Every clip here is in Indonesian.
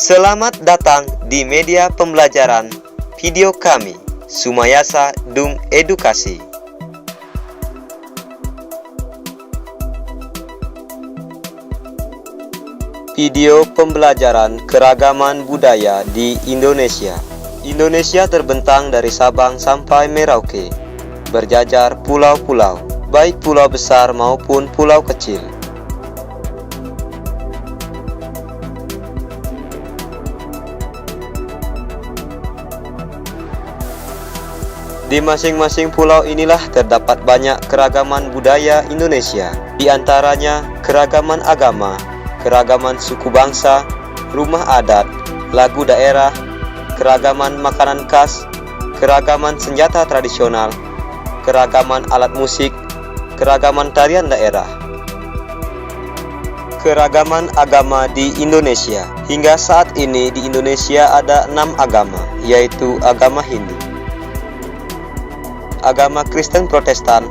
Selamat datang di media pembelajaran video kami, Sumayasa Dung Edukasi. Video pembelajaran keragaman budaya di Indonesia. Indonesia terbentang dari Sabang sampai Merauke, berjajar pulau-pulau, baik pulau besar maupun pulau kecil. Di masing-masing pulau inilah terdapat banyak keragaman budaya Indonesia, di antaranya keragaman agama, keragaman suku bangsa, rumah adat, lagu daerah, keragaman makanan khas, keragaman senjata tradisional, keragaman alat musik, keragaman tarian daerah. Keragaman agama di Indonesia. Hingga saat ini di Indonesia ada 6 agama, yaitu agama Hindu, agama Kristen Protestan,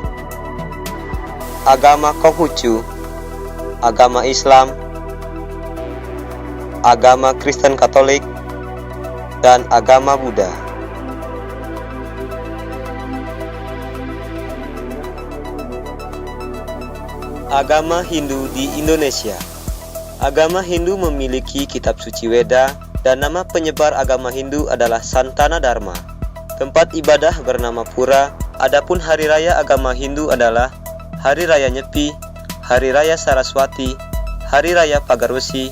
agama Konghucu, agama Islam, agama Kristen Katolik, dan agama Buddha. Agama Hindu di Indonesia. Agama Hindu memiliki kitab suci Weda, dan nama penyebar agama Hindu adalah Santana Dharma. Tempat ibadah bernama Pura. Adapun hari raya agama Hindu adalah Hari Raya Nyepi, Hari Raya Saraswati, Hari Raya Pagar Besi,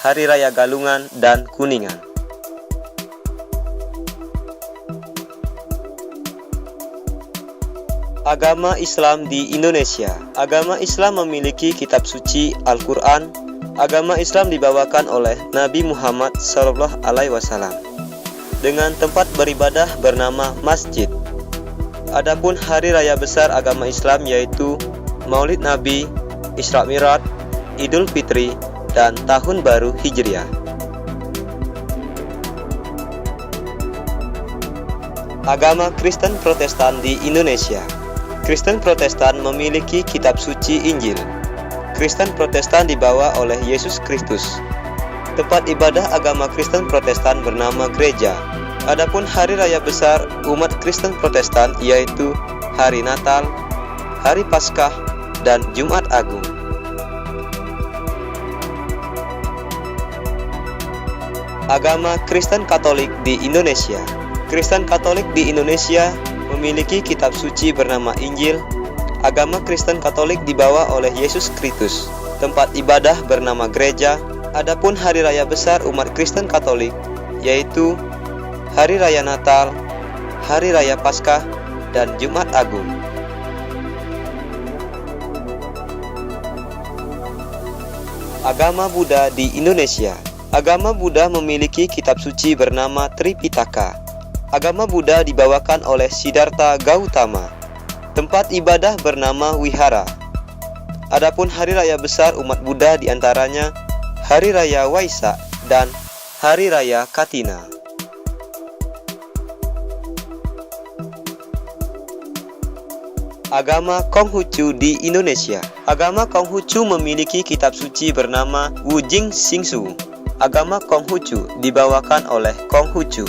Hari Raya Galungan, dan Kuningan. Agama Islam di Indonesia. Agama Islam memiliki kitab suci Al-Quran. Agama Islam dibawakan oleh Nabi Muhammad SAW dengan tempat beribadah bernama masjid. Adapun hari raya besar agama Islam yaitu Maulid Nabi, Isra Mi'raj, Idul Fitri, dan Tahun Baru Hijriah. Agama Kristen Protestan di Indonesia. Kristen Protestan memiliki kitab suci Injil. Kristen Protestan dibawa oleh Yesus Kristus. Tempat ibadah agama Kristen Protestan bernama gereja. Adapun hari raya besar umat Kristen Protestan yaitu Hari Natal, Hari Paskah, dan Jumat Agung. Agama Kristen Katolik di Indonesia. Kristen Katolik di Indonesia memiliki kitab suci bernama Injil. Agama Kristen Katolik dibawa oleh Yesus Kristus. Tempat ibadah bernama gereja. Adapun hari raya besar umat Kristen Katolik yaitu Hari Raya Natal, Hari Raya Paskah, dan Jumat Agung. Agama Buddha di Indonesia. Agama Buddha memiliki kitab suci bernama Tripitaka. Agama Buddha dibawakan oleh Siddhartha Gautama. Tempat ibadah bernama Wihara. Adapun hari raya besar umat Buddha diantaranya Hari Raya Waisak dan Hari Raya Katina. Agama Konghucu di Indonesia. Agama Konghucu memiliki kitab suci bernama Wujing Xingsu. Agama Konghucu dibawakan oleh Konghucu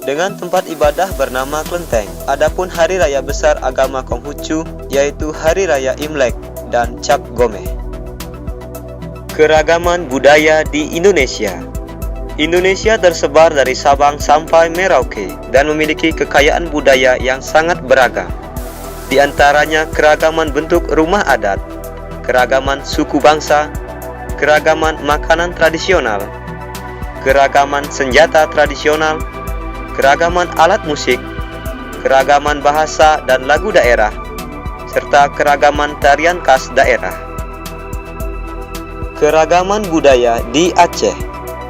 dengan tempat ibadah bernama Klenteng. Adapun hari raya besar agama Konghucu yaitu Hari Raya Imlek dan Cap Gomeh. Keragaman budaya di Indonesia. Indonesia tersebar dari Sabang sampai Merauke dan memiliki kekayaan budaya yang sangat beragam. Di antaranya keragaman bentuk rumah adat, keragaman suku bangsa, keragaman makanan tradisional, keragaman senjata tradisional, keragaman alat musik, keragaman bahasa dan lagu daerah, serta keragaman tarian khas daerah. Keragaman budaya di Aceh.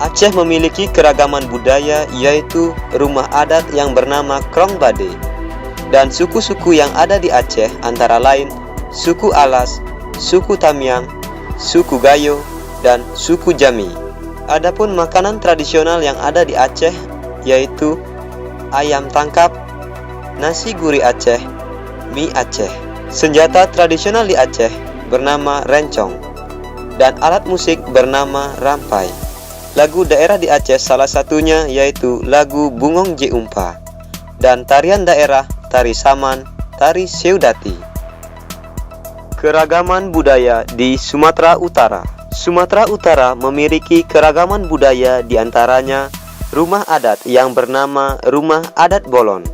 Aceh memiliki keragaman budaya yaitu rumah adat yang bernama Krong Bade. Dan suku-suku yang ada di Aceh antara lain suku Alas, suku Tamiang, suku Gayo, dan suku Jami. Adapun makanan tradisional yang ada di Aceh yaitu ayam tangkap, nasi gurih Aceh, mie Aceh. Senjata tradisional di Aceh bernama rencong dan alat musik bernama rampai. Lagu daerah di Aceh salah satunya yaitu lagu Bungong Je Umpa. Dan tarian daerah Tari Saman, Tari Seudati. Keragaman budaya di Sumatera Utara. Sumatera Utara memiliki keragaman budaya, di antaranya rumah adat yang bernama Rumah Adat Bolon.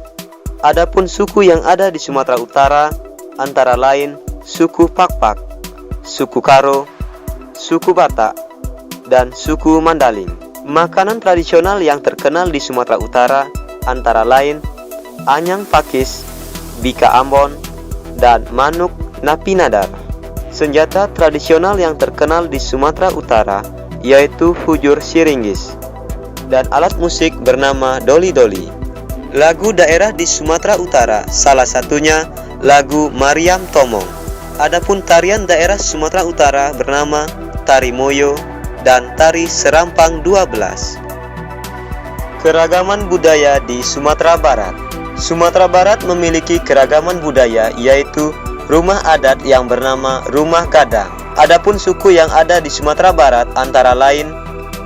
Adapun suku yang ada di Sumatera Utara antara lain suku Pakpak, suku Karo, suku Batak, dan suku Mandaling. Makanan tradisional yang terkenal di Sumatera Utara antara lain anyang pakis, bika ambon, dan manuk napinadar. Senjata tradisional yang terkenal di Sumatera Utara yaitu fujur siringgis dan alat musik bernama doli-doli. Lagu daerah di Sumatera Utara salah satunya lagu Mariam Tomong. Adapun tarian daerah Sumatera Utara bernama Tari Moyo dan Tari Serampang 12. Keragaman budaya di Sumatera Barat. Sumatera Barat memiliki keragaman budaya yaitu rumah adat yang bernama Rumah Gadang. Adapun suku yang ada di Sumatera Barat antara lain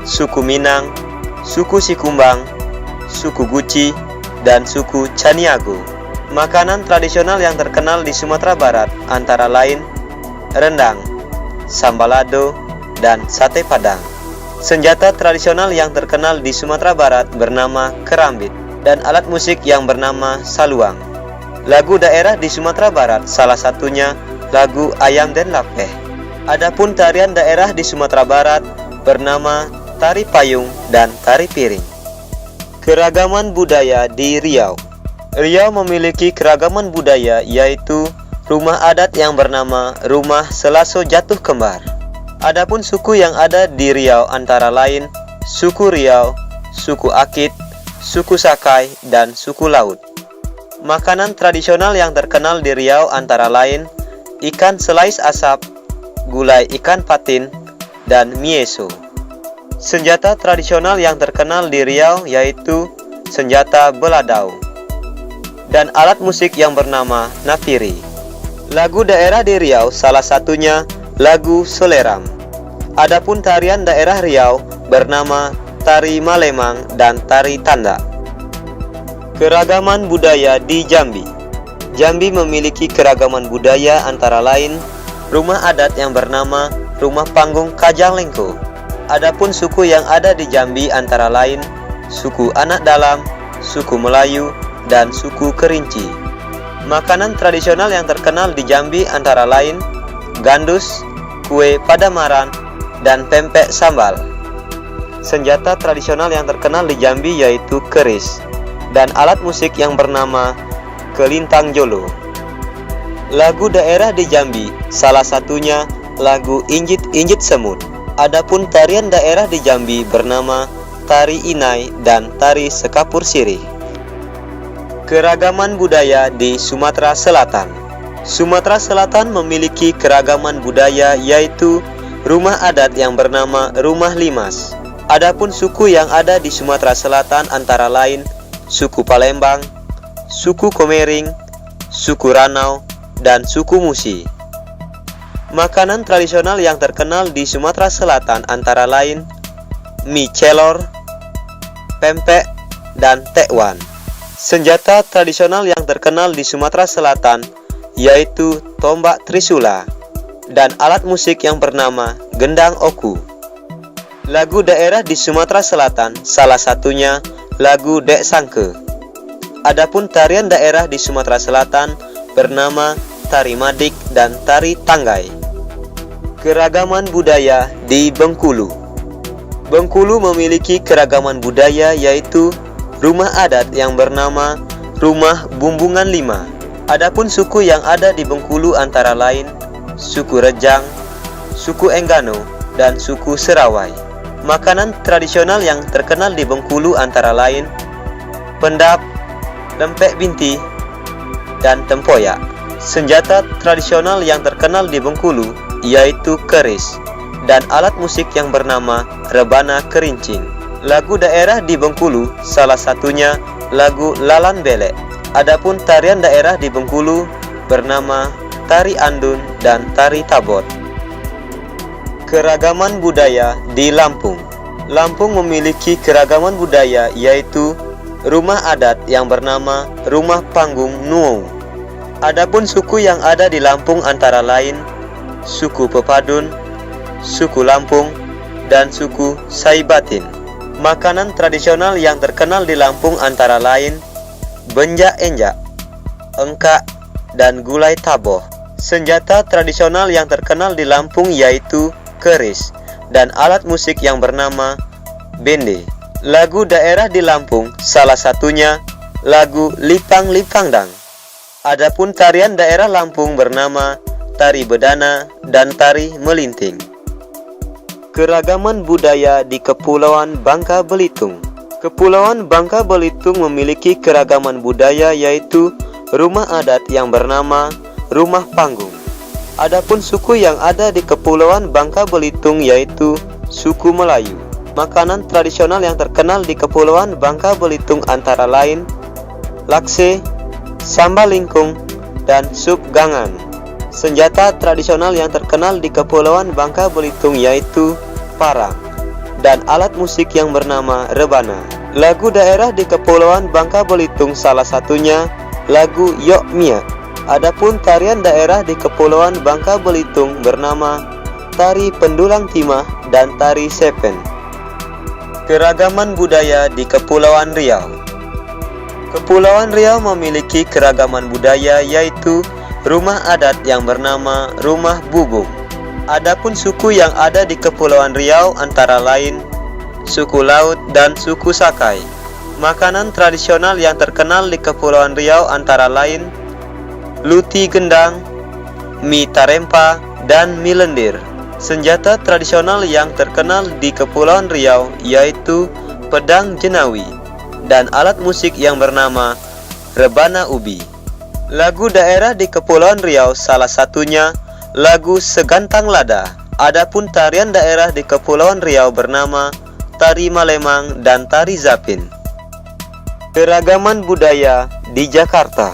suku Minang, suku Sikumbang, suku Guci, dan suku Caniago. Makanan tradisional yang terkenal di Sumatera Barat antara lain rendang, sambalado, dan sate padang. Senjata tradisional yang terkenal di Sumatera Barat bernama kerambit dan alat musik yang bernama saluang. Lagu daerah di Sumatera Barat salah satunya lagu Ayam Den Lapeh. Adapun tarian daerah di Sumatera Barat bernama Tari Payung dan Tari Piring. Keragaman budaya di Riau. Riau memiliki keragaman budaya yaitu rumah adat yang bernama Rumah Selaso Jatuh Kembar. Adapun suku yang ada di Riau antara lain suku Riau, suku Akit, suku Sakai, dan suku Laut. Makanan tradisional yang terkenal di Riau antara lain ikan selais asap, gulai ikan patin, dan mieso. Senjata tradisional yang terkenal di Riau yaitu senjata beladau dan alat musik yang bernama nafiri. Lagu daerah di Riau salah satunya lagu Soleram. Adapun tarian daerah Riau bernama Tari Malemang dan Tari Tanda. Keragaman budaya di Jambi. Jambi memiliki keragaman budaya antara lain rumah adat yang bernama Rumah Panggung Kajang Lengko. Adapun suku yang ada di Jambi antara lain suku Anak Dalam, suku Melayu, dan suku Kerinci. Makanan tradisional yang terkenal di Jambi antara lain gandus, kue padamaran, dan pempek sambal. Senjata tradisional yang terkenal di Jambi yaitu keris dan alat musik yang bernama kelintang jolo. Lagu daerah di Jambi salah satunya lagu Injit-Injit Semut. Adapun tarian daerah di Jambi bernama Tari Inai dan Tari Sekapur Sirih. Keragaman budaya di Sumatera Selatan. Sumatera Selatan memiliki keragaman budaya yaitu rumah adat yang bernama Rumah Limas. Adapun suku yang ada di Sumatera Selatan antara lain suku Palembang, suku Komering, suku Ranau, dan suku Musi. Makanan tradisional yang terkenal di Sumatera Selatan antara lain mie celor, pempek, dan tekwan. Senjata tradisional yang terkenal di Sumatera Selatan yaitu tombak trisula dan alat musik yang bernama gendang oku. Lagu daerah di Sumatera Selatan salah satunya lagu Dek Sangke. Adapun tarian daerah di Sumatera Selatan bernama Tari Madik dan Tari Tanggai. Keragaman budaya di Bengkulu. Bengkulu memiliki keragaman budaya yaitu rumah adat yang bernama Rumah Bumbungan 5. Adapun suku yang ada di Bengkulu antara lain suku Rejang, suku Enggano, dan suku Serawai. Makanan tradisional yang terkenal di Bengkulu antara lain pendap, lempek binti, dan tempoyak. Senjata tradisional yang terkenal di Bengkulu yaitu keris dan alat musik yang bernama rebana kerincing. Lagu daerah di Bengkulu salah satunya lagu Lalan Belek. Adapun tarian daerah di Bengkulu bernama Tari Andun dan Tari Tabot. Keragaman budaya di Lampung. Lampung memiliki keragaman budaya, yaitu rumah adat yang bernama Rumah Panggung Nuou. Adapun suku yang ada di Lampung antara lain suku Pepadun, suku Lampung, dan suku Saibatin. Makanan tradisional yang terkenal di Lampung antara lain benjak-enjak, engkak, dan gulai taboh. Senjata tradisional yang terkenal di Lampung yaitu keris dan alat musik yang bernama bende. Lagu daerah di Lampung salah satunya lagu Lipang Lipangdang. Adapun tarian daerah Lampung bernama tari bedana dan tari melinting. Keragaman budaya di Kepulauan Bangka Belitung. Kepulauan Bangka Belitung memiliki keragaman budaya yaitu rumah adat yang bernama Rumah Panggung. Adapun suku yang ada di Kepulauan Bangka Belitung yaitu suku Melayu. Makanan tradisional yang terkenal di Kepulauan Bangka Belitung antara lain lakse, sambal lingkung, dan sup gangan. Senjata tradisional yang terkenal di Kepulauan Bangka Belitung yaitu parang dan alat musik yang bernama rebana. Lagu daerah di Kepulauan Bangka Belitung salah satunya lagu Yok Mia. Adapun tarian daerah di Kepulauan Bangka Belitung bernama tari pendulang timah dan tari sepen. Keragaman budaya di Kepulauan Riau. Kepulauan Riau memiliki keragaman budaya yaitu rumah adat yang bernama Rumah Bubung. Adapun suku yang ada di Kepulauan Riau antara lain suku Laut dan suku Sakai. Makanan tradisional yang terkenal di Kepulauan Riau antara lain luti gendang, mie tarempa, dan mie lendir. Senjata tradisional yang terkenal di Kepulauan Riau yaitu pedang jenawi dan alat musik yang bernama rebana ubi. Lagu daerah di Kepulauan Riau salah satunya lagu Segantang Lada. Adapun tarian daerah di Kepulauan Riau bernama tari Malemang dan tari Zapin. Keragaman budaya di Jakarta.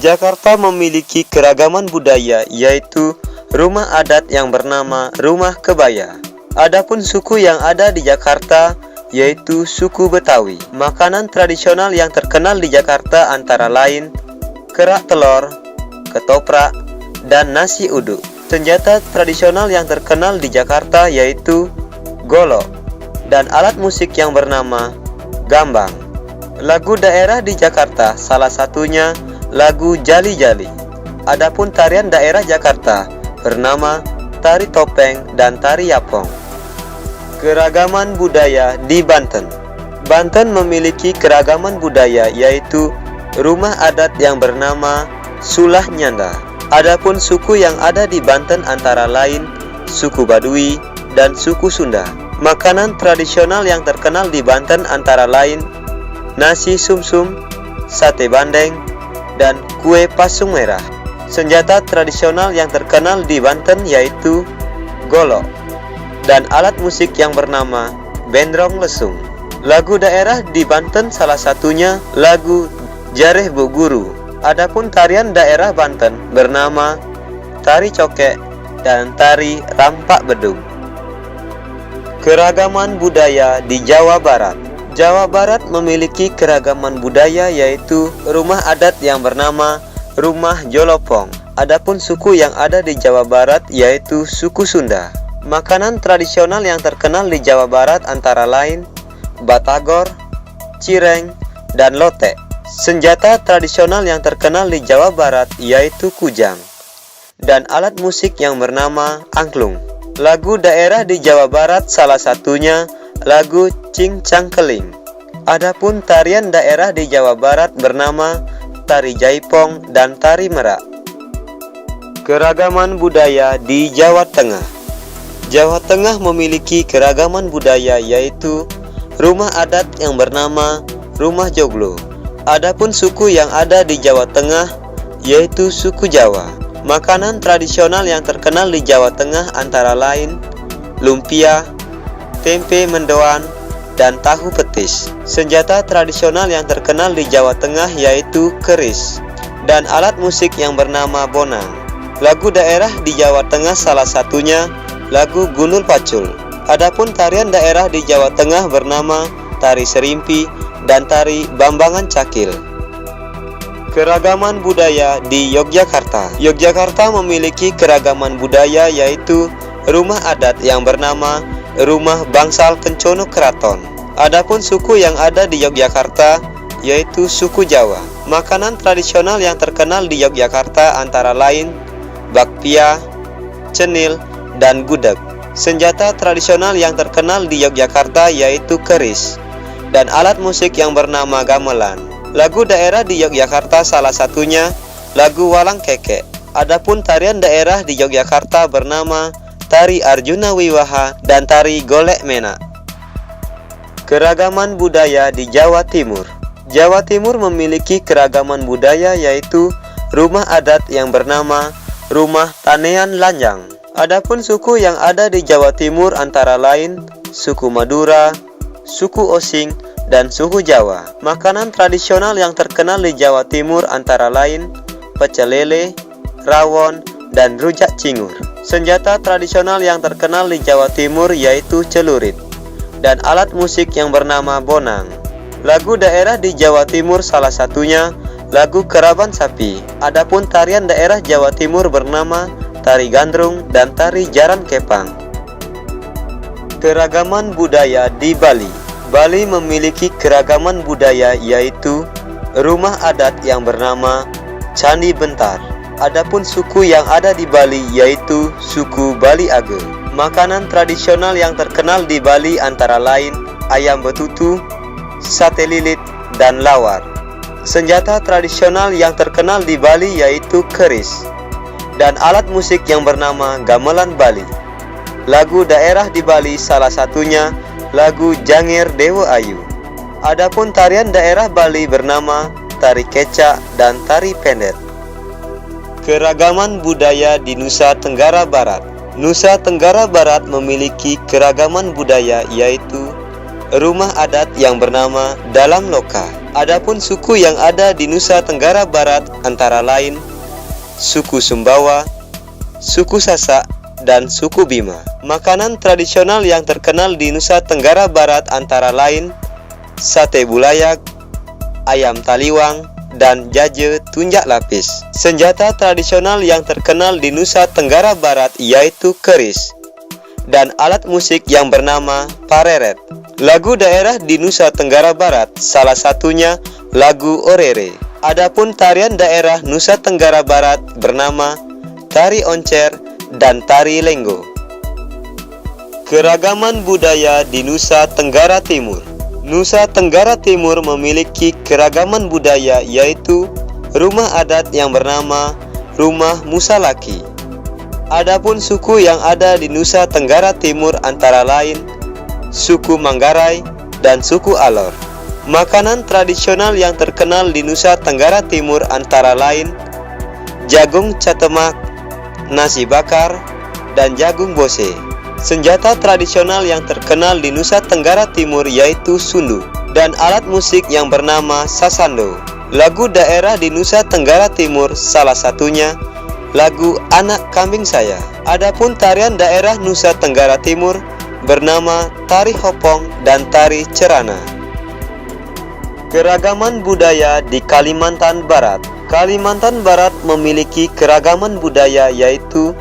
Jakarta memiliki keragaman budaya yaitu rumah adat yang bernama Rumah Kebaya. Adapun suku yang ada di Jakarta yaitu suku Betawi. Makanan tradisional yang terkenal di Jakarta antara lain kerak telur, ketoprak, dan nasi uduk. Senjata tradisional yang terkenal di Jakarta yaitu golok dan alat musik yang bernama gambang. Lagu daerah di Jakarta salah satunya lagu Jali Jali. Adapun tarian daerah Jakarta bernama tari topeng dan tari yapong. Keragaman budaya di Banten. Banten memiliki keragaman budaya yaitu rumah adat yang bernama Sulah Nyanda. Adapun suku yang ada di Banten antara lain suku Baduy dan suku Sunda. Makanan tradisional yang terkenal di Banten antara lain nasi sumsum, sate bandeng, dan kue pasung merah. Senjata tradisional yang terkenal di Banten yaitu golok dan alat musik yang bernama bendrong lesung. Lagu daerah di Banten salah satunya lagu Jareh Bu Guru. Adapun tarian daerah Banten bernama tari cokek dan tari rampak bedung. Keragaman budaya di Jawa Barat. Jawa Barat memiliki keragaman budaya yaitu rumah adat yang bernama Rumah Jolopong. Adapun suku yang ada di Jawa Barat yaitu suku Sunda. Makanan tradisional yang terkenal di Jawa Barat antara lain batagor, cireng, dan lotek. Senjata tradisional yang terkenal di Jawa Barat yaitu kujang dan alat musik yang bernama angklung. Lagu daerah di Jawa Barat salah satunya lagu Cing Cangkeling. Adapun tarian daerah di Jawa Barat bernama tari jaipong dan tari merak. Keragaman budaya di Jawa Tengah. Jawa Tengah memiliki keragaman budaya yaitu rumah adat yang bernama Rumah Joglo. Adapun suku yang ada di Jawa Tengah yaitu suku Jawa. Makanan tradisional yang terkenal di Jawa Tengah antara lain lumpia, tempe mendoan, dan tahu petis. Senjata tradisional yang terkenal di Jawa Tengah yaitu keris dan alat musik yang bernama bonang. Lagu daerah di Jawa Tengah salah satunya lagu Gundul Pacul. Adapun tarian daerah di Jawa Tengah bernama tari serimpi dan tari Bambangan Cakil. Keragaman budaya di Yogyakarta. Yogyakarta memiliki keragaman budaya yaitu rumah adat yang bernama Rumah Bangsal Kencono Keraton. Adapun suku yang ada di Yogyakarta yaitu suku Jawa. Makanan tradisional yang terkenal di Yogyakarta antara lain bakpia, cenil, dan gudeg. Senjata tradisional yang terkenal di Yogyakarta yaitu keris dan alat musik yang bernama gamelan. Lagu daerah di Yogyakarta salah satunya lagu Walang Kekek. Adapun tarian daerah di Yogyakarta bernama tari Arjuna Wiwaha dan tari Golek Menak. Keragaman budaya di Jawa Timur. Jawa Timur memiliki keragaman budaya yaitu rumah adat yang bernama Rumah Tanean Lanjang. Adapun suku yang ada di Jawa Timur antara lain suku Madura, suku Osing, dan suku Jawa. Makanan tradisional yang terkenal di Jawa Timur antara lain pecel lele, rawon, dan rujak cingur. Senjata tradisional yang terkenal di Jawa Timur yaitu celurit dan alat musik yang bernama bonang. Lagu daerah di Jawa Timur salah satunya lagu Keraban Sapi. Adapun tarian daerah Jawa Timur bernama tari gandrung dan tari jaran kepang. Keragaman budaya di Bali. Bali memiliki keragaman budaya yaitu rumah adat yang bernama Candi Bentar. Adapun suku yang ada di Bali yaitu suku Bali Age. Makanan tradisional yang terkenal di Bali antara lain ayam betutu, sate lilit, dan lawar. Senjata tradisional yang terkenal di Bali yaitu keris dan alat musik yang bernama gamelan Bali. Lagu daerah di Bali salah satunya lagu Jangir Dewa Ayu. Adapun tarian daerah Bali bernama tari kecak dan tari pendet. Keragaman budaya di Nusa Tenggara Barat. Nusa Tenggara Barat memiliki keragaman budaya yaitu rumah adat yang bernama Dalam Loka. Adapun suku yang ada di Nusa Tenggara Barat antara lain suku Sumbawa, suku Sasak, dan suku Bima. Makanan tradisional yang terkenal di Nusa Tenggara Barat antara lain sate bulayak, ayam taliwang, dan jaje tunjak lapis. Senjata tradisional yang terkenal di Nusa Tenggara Barat yaitu keris dan alat musik yang bernama pareret. Lagu daerah di Nusa Tenggara Barat salah satunya lagu Orere. Adapun tarian daerah Nusa Tenggara Barat bernama tari oncer dan tari lenggo. Keragaman budaya di Nusa Tenggara Timur. Nusa Tenggara Timur memiliki keragaman budaya yaitu rumah adat yang bernama Rumah Musalaki. Adapun suku yang ada di Nusa Tenggara Timur antara lain suku Manggarai dan suku Alor. Makanan tradisional yang terkenal di Nusa Tenggara Timur antara lain jagung catemak, nasi bakar, dan jagung bose. Senjata tradisional yang terkenal di Nusa Tenggara Timur yaitu sundu dan alat musik yang bernama sasando. Lagu daerah di Nusa Tenggara Timur salah satunya lagu Anak Kambing Saya. Adapun tarian daerah Nusa Tenggara Timur bernama tari hopong dan tari cerana. Keragaman budaya di Kalimantan Barat. Kalimantan Barat memiliki keragaman budaya yaitu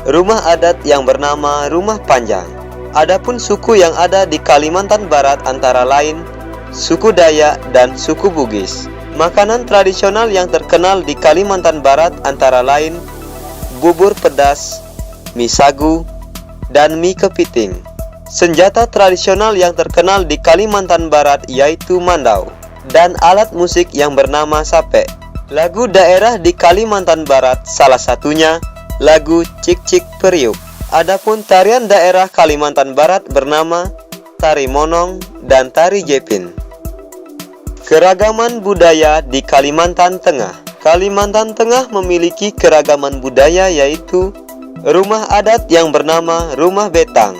rumah adat yang bernama Rumah Panjang. Adapun suku yang ada di Kalimantan Barat antara lain suku Dayak dan suku Bugis. Makanan tradisional yang terkenal di Kalimantan Barat antara lain bubur pedas, mie sagu, dan mie kepiting. Senjata tradisional yang terkenal di Kalimantan Barat yaitu mandau dan alat musik yang bernama sape. Lagu daerah di Kalimantan Barat salah satunya lagu Cik Cik Periuk. Adapun tarian daerah Kalimantan Barat bernama tari monong dan tari jepin. Keragaman budaya di Kalimantan Tengah. Kalimantan Tengah memiliki keragaman budaya yaitu rumah adat yang bernama Rumah Betang.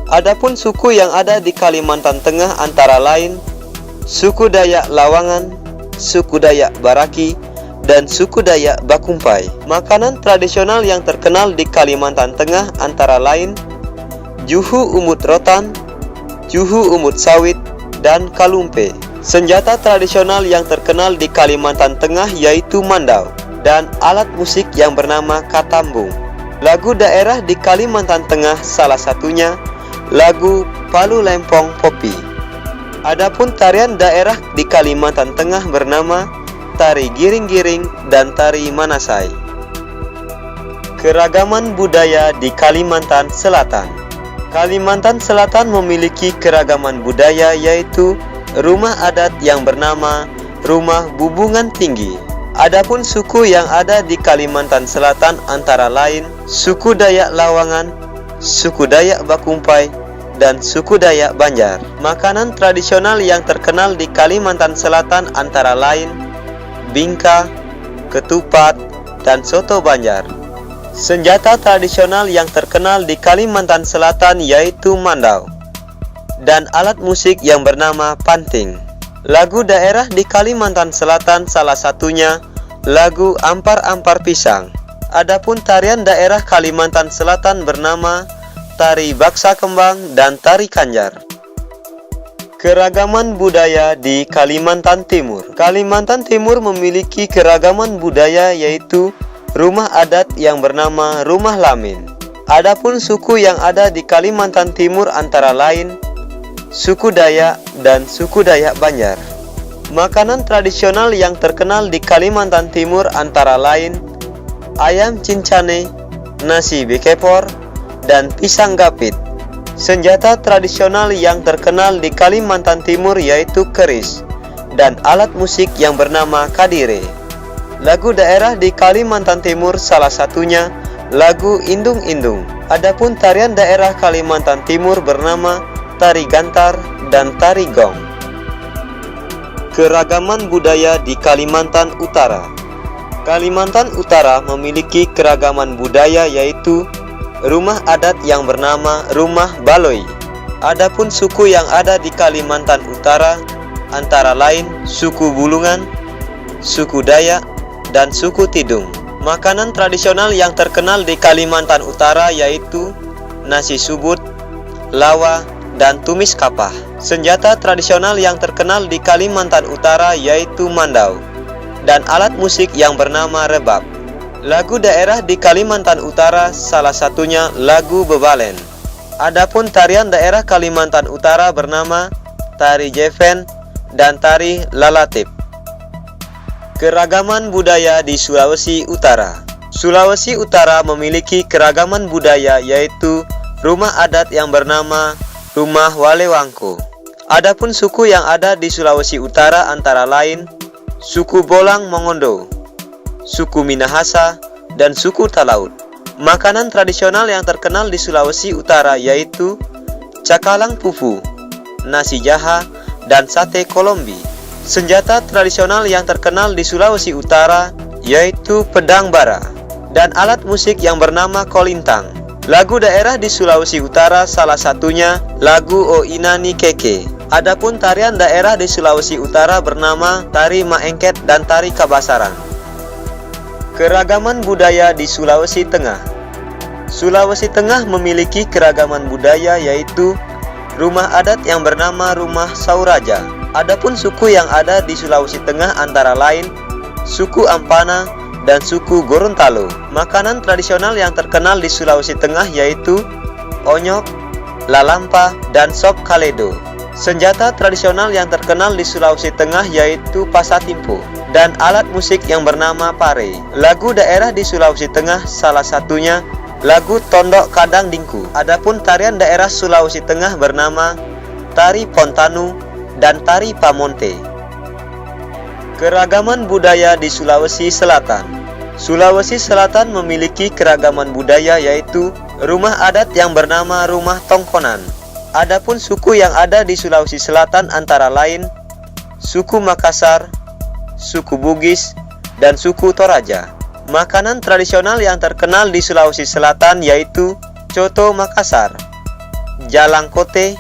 Adapun suku yang ada di Kalimantan Tengah antara lain suku Dayak Lawangan, suku Dayak Baraki, dan suku Dayak Bakumpai. Makanan tradisional yang terkenal di Kalimantan Tengah antara lain juhu umut rotan, juhu umut sawit, dan kalumpe. Senjata tradisional yang terkenal di Kalimantan Tengah yaitu mandau, dan alat musik yang bernama katambung. Lagu daerah di Kalimantan Tengah salah satunya lagu Palu Lempong Popi. Adapun tarian daerah di Kalimantan Tengah bernama tari giring-giring dan tari manasai. Keragaman budaya di Kalimantan Selatan. Kalimantan Selatan memiliki keragaman budaya yaitu rumah adat yang bernama Rumah Bubungan Tinggi. Adapun suku yang ada di Kalimantan Selatan antara lain suku Dayak Lawangan, suku Dayak Bakumpai, dan suku Dayak Banjar. Makanan tradisional yang terkenal di Kalimantan Selatan antara lain bingka, ketupat, dan soto Banjar. Senjata tradisional yang terkenal di Kalimantan Selatan yaitu mandau, dan alat musik yang bernama panting. Lagu daerah di Kalimantan Selatan salah satunya lagu Ampar-Ampar Pisang. Adapun tarian daerah Kalimantan Selatan bernama tari baksa kembang dan tari kanjar. Keragaman budaya di Kalimantan Timur. Kalimantan Timur memiliki keragaman budaya yaitu rumah adat yang bernama Rumah Lamin. Adapun suku yang ada di Kalimantan Timur antara lain suku Dayak dan suku Dayak Banjar. Makanan tradisional yang terkenal di Kalimantan Timur antara lain ayam cincane, nasi bekepor, dan pisang gapit. Senjata tradisional yang terkenal di Kalimantan Timur yaitu keris dan alat musik yang bernama kadire. Lagu daerah di Kalimantan Timur salah satunya lagu Indung-Indung. Adapun tarian daerah Kalimantan Timur bernama tari gantar dan tari gong. Keragaman budaya di Kalimantan Utara. Kalimantan Utara memiliki keragaman budaya yaitu rumah adat yang bernama Rumah Baloi. Adapun suku yang ada di Kalimantan Utara antara lain suku Bulungan, suku Dayak, dan suku Tidung. Makanan tradisional yang terkenal di Kalimantan Utara yaitu nasi subut, lawa, dan tumis kapah. Senjata tradisional yang terkenal di Kalimantan Utara yaitu mandau dan alat musik yang bernama rebab. Lagu daerah di Kalimantan Utara salah satunya lagu Bebalen. Adapun tarian daerah Kalimantan Utara bernama tari jeven dan tari lalatip. Keragaman budaya di Sulawesi Utara. Sulawesi Utara memiliki keragaman budaya yaitu rumah adat yang bernama Rumah Walewangko. Adapun suku yang ada di Sulawesi Utara antara lain suku Bolang Mongondo, suku Minahasa, dan suku Talaut. Makanan tradisional yang terkenal di Sulawesi Utara yaitu cakalang pupu, nasi jaha, dan sate kolombi. Senjata tradisional yang terkenal di Sulawesi Utara yaitu pedang bara dan alat musik yang bernama kolintang. Lagu daerah di Sulawesi Utara salah satunya lagu O Inani Keke. Adapun tarian daerah di Sulawesi Utara bernama tari maengket dan tari kabasaran. Keragaman budaya di Sulawesi Tengah. Sulawesi Tengah memiliki keragaman budaya yaitu rumah adat yang bernama Rumah Sauraja. Adapun suku yang ada di Sulawesi Tengah antara lain suku Ampana dan suku Gorontalo. Makanan tradisional yang terkenal di Sulawesi Tengah yaitu onyok, lalampa, dan sop kaledo. Senjata tradisional yang terkenal di Sulawesi Tengah yaitu pasatimpo dan alat musik yang bernama pare. Lagu daerah di Sulawesi Tengah salah satunya lagu Tondok Kadang Dingku. Adapun tarian daerah Sulawesi Tengah bernama tari Pontanu dan tari Pamonte. Keragaman budaya di Sulawesi Selatan. Sulawesi Selatan memiliki keragaman budaya yaitu rumah adat yang bernama Rumah Tongkonan. Adapun suku yang ada di Sulawesi Selatan antara lain suku Makassar, suku Bugis, dan suku Toraja. Makanan tradisional yang terkenal di Sulawesi Selatan yaitu coto Makassar, jalang kote,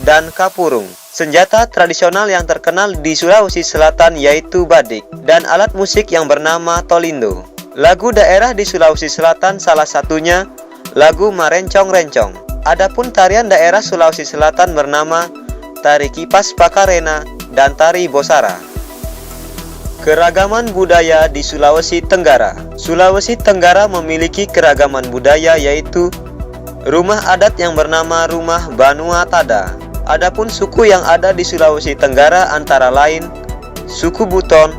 dan kapurung. Senjata tradisional yang terkenal di Sulawesi Selatan yaitu badik dan alat musik yang bernama tolindo. Lagu daerah di Sulawesi Selatan salah satunya lagu Marencong Rencong. Adapun tarian daerah Sulawesi Selatan bernama tari kipas pakarena dan tari bosara. Keragaman budaya di Sulawesi Tenggara. Sulawesi Tenggara memiliki keragaman budaya yaitu rumah adat yang bernama Rumah Banua Tada. Adapun suku yang ada di Sulawesi Tenggara antara lain suku Buton,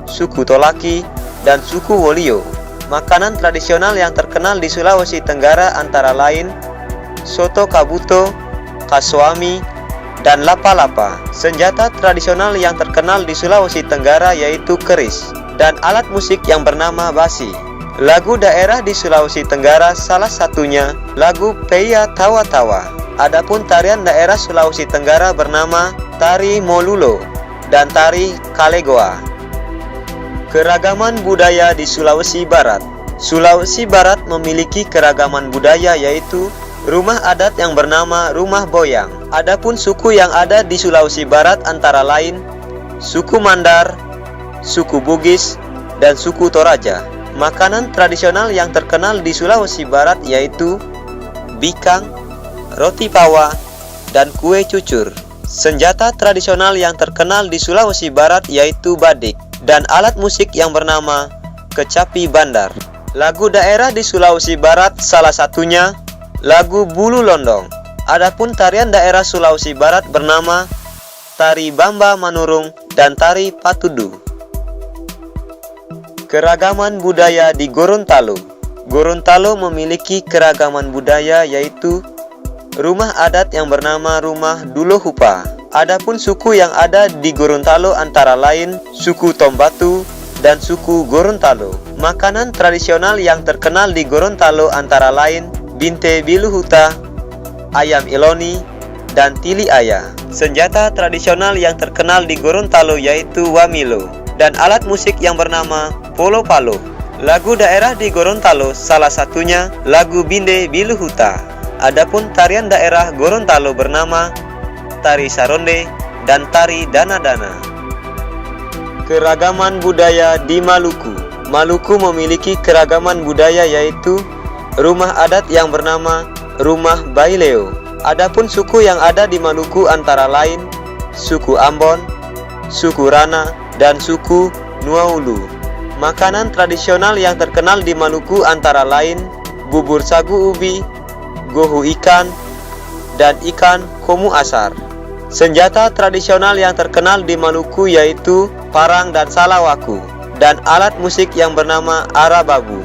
suku Tolaki, dan suku Wolio. Makanan tradisional yang terkenal di Sulawesi Tenggara antara lain soto kabuto, kaswami, dan lapa-lapa. Senjata tradisional yang terkenal di Sulawesi Tenggara yaitu keris, dan alat musik yang bernama basi. Lagu daerah di Sulawesi Tenggara salah satunya lagu Peia Tawa Tawa. Adapun tarian daerah Sulawesi Tenggara bernama tari Molulo dan tari Kalegoa. Keragaman budaya di Sulawesi Barat. Sulawesi Barat memiliki keragaman budaya yaitu rumah adat yang bernama Rumah Boyang. Adapun suku yang ada di Sulawesi Barat antara lain suku Mandar, suku Bugis, dan suku Toraja. Makanan tradisional yang terkenal di Sulawesi Barat yaitu bikang, roti pawa, dan kue cucur. Senjata tradisional yang terkenal di Sulawesi Barat yaitu badik, dan alat musik yang bernama kecapi bandar. Lagu daerah di Sulawesi Barat salah satunya lagu Bulu Londong. Adapun tarian daerah Sulawesi Barat bernama tari Bamba Manurung dan tari Patudu. Keragaman budaya di Gorontalo. Gorontalo memiliki keragaman budaya yaitu rumah adat yang bernama Rumah Dulohupa. Adapun suku yang ada di Gorontalo antara lain suku Tombatu dan suku Gorontalo. Makanan tradisional yang terkenal di Gorontalo antara lain binte biluhuta, ayam iloni, dan tili aya. Senjata tradisional yang terkenal di Gorontalo yaitu wamilo, dan alat musik yang bernama polo palo. Lagu daerah di Gorontalo salah satunya lagu binde biluhuta. Adapun tarian daerah Gorontalo bernama tari saronde dan tari dana-dana. Keragaman budaya di Maluku. Maluku memiliki keragaman budaya yaitu rumah adat yang bernama Rumah Baileo. Adapun suku yang ada di Maluku antara lain suku Ambon, suku Rana, dan suku Nuaulu. Makanan tradisional yang terkenal di Maluku antara lain bubur sagu ubi, gohu ikan, dan ikan komu asar. Senjata tradisional yang terkenal di Maluku yaitu parang dan salawaku, dan alat musik yang bernama arababu.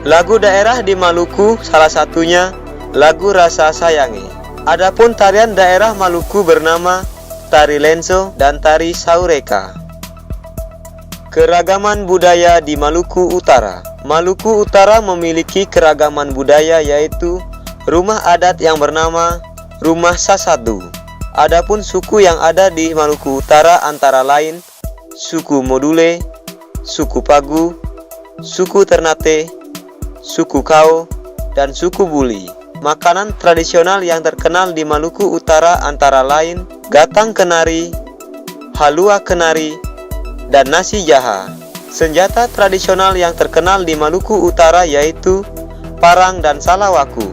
Lagu daerah di Maluku salah satunya lagu Rasa Sayangi. Adapun tarian daerah Maluku bernama tari lenso dan tari saureka. Keragaman budaya di Maluku Utara. Maluku Utara memiliki keragaman budaya yaitu rumah adat yang bernama Rumah Sasadu. Adapun suku yang ada di Maluku Utara antara lain suku Module, suku Pagu, suku Ternate, suku Kao, dan suku Buli. Makanan tradisional yang terkenal di Maluku Utara antara lain gatang kenari, halua kenari, dan nasi jaha. Senjata tradisional yang terkenal di Maluku Utara yaitu parang dan salawaku,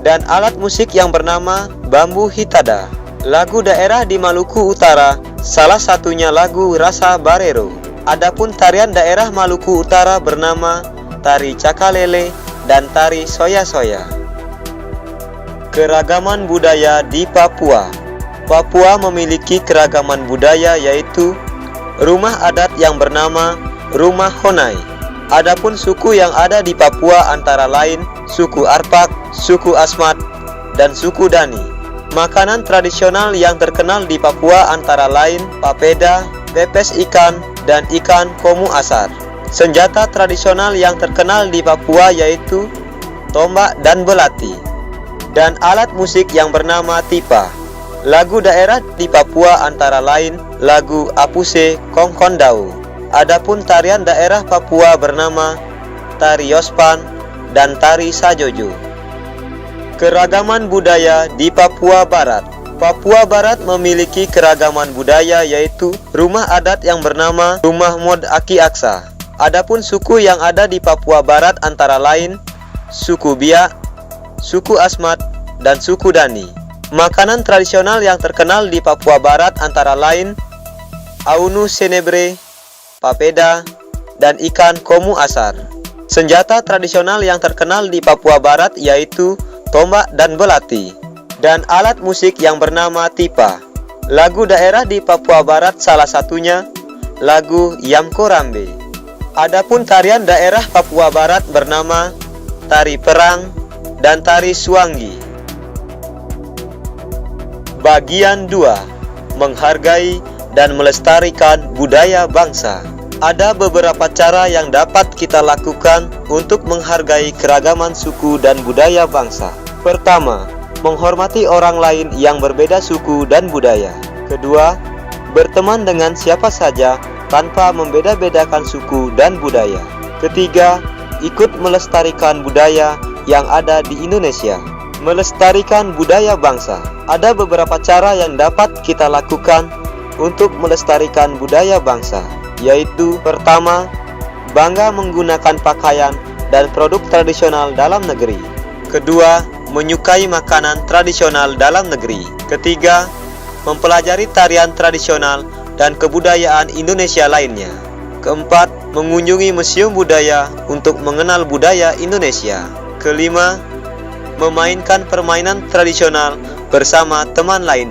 dan alat musik yang bernama bambu hitada. Lagu daerah di Maluku Utara salah satunya lagu Rasa Barero. Adapun tarian daerah Maluku Utara bernama tari cakalele dan tari soya-soya. Keragaman budaya di Papua. Papua memiliki keragaman budaya yaitu rumah adat yang bernama Rumah Honai. Adapun suku yang ada di Papua antara lain suku Arpak, suku Asmat, dan suku Dani. Makanan tradisional yang terkenal di Papua antara lain papeda, pepes ikan, dan ikan komu asar. Senjata tradisional yang terkenal di Papua yaitu tombak dan belati, dan alat musik yang bernama tipa. Lagu daerah di Papua antara lain lagu Apuse Kongkondau. Adapun tarian daerah Papua bernama tari Yospan dan tari Sajojo. Keragaman budaya di Papua Barat. Papua Barat memiliki keragaman budaya yaitu rumah adat yang bernama Rumah Mod Aki Aksa. Adapun suku yang ada di Papua Barat antara lain suku Biak, suku Asmat, dan suku Dani. Makanan tradisional yang terkenal di Papua Barat antara lain aunu senebre, papeda, dan ikan komu asar. Senjata tradisional yang terkenal di Papua Barat yaitu tombak dan belati, dan alat musik yang bernama tipa. Lagu daerah di Papua Barat salah satunya lagu Yamko Rambe. Adapun tarian daerah Papua Barat bernama tari perang dan tari suanggi. Bagian 2. Menghargai dan melestarikan budaya bangsa. Ada beberapa cara yang dapat kita lakukan untuk menghargai keragaman suku dan budaya bangsa. Pertama, menghormati orang lain yang berbeda suku dan budaya. Kedua, berteman dengan siapa saja tanpa membeda-bedakan suku dan budaya. Ketiga, ikut melestarikan budaya yang ada di Indonesia. Melestarikan budaya bangsa. Ada beberapa cara yang dapat kita lakukan untuk melestarikan budaya bangsa, yaitu pertama, bangga menggunakan pakaian dan produk tradisional dalam negeri. Kedua, menyukai makanan tradisional dalam negeri. Ketiga, mempelajari tarian tradisional dan kebudayaan Indonesia lainnya. Keempat, mengunjungi museum budaya untuk mengenal budaya Indonesia. Kelima, memainkan permainan tradisional bersama teman lain.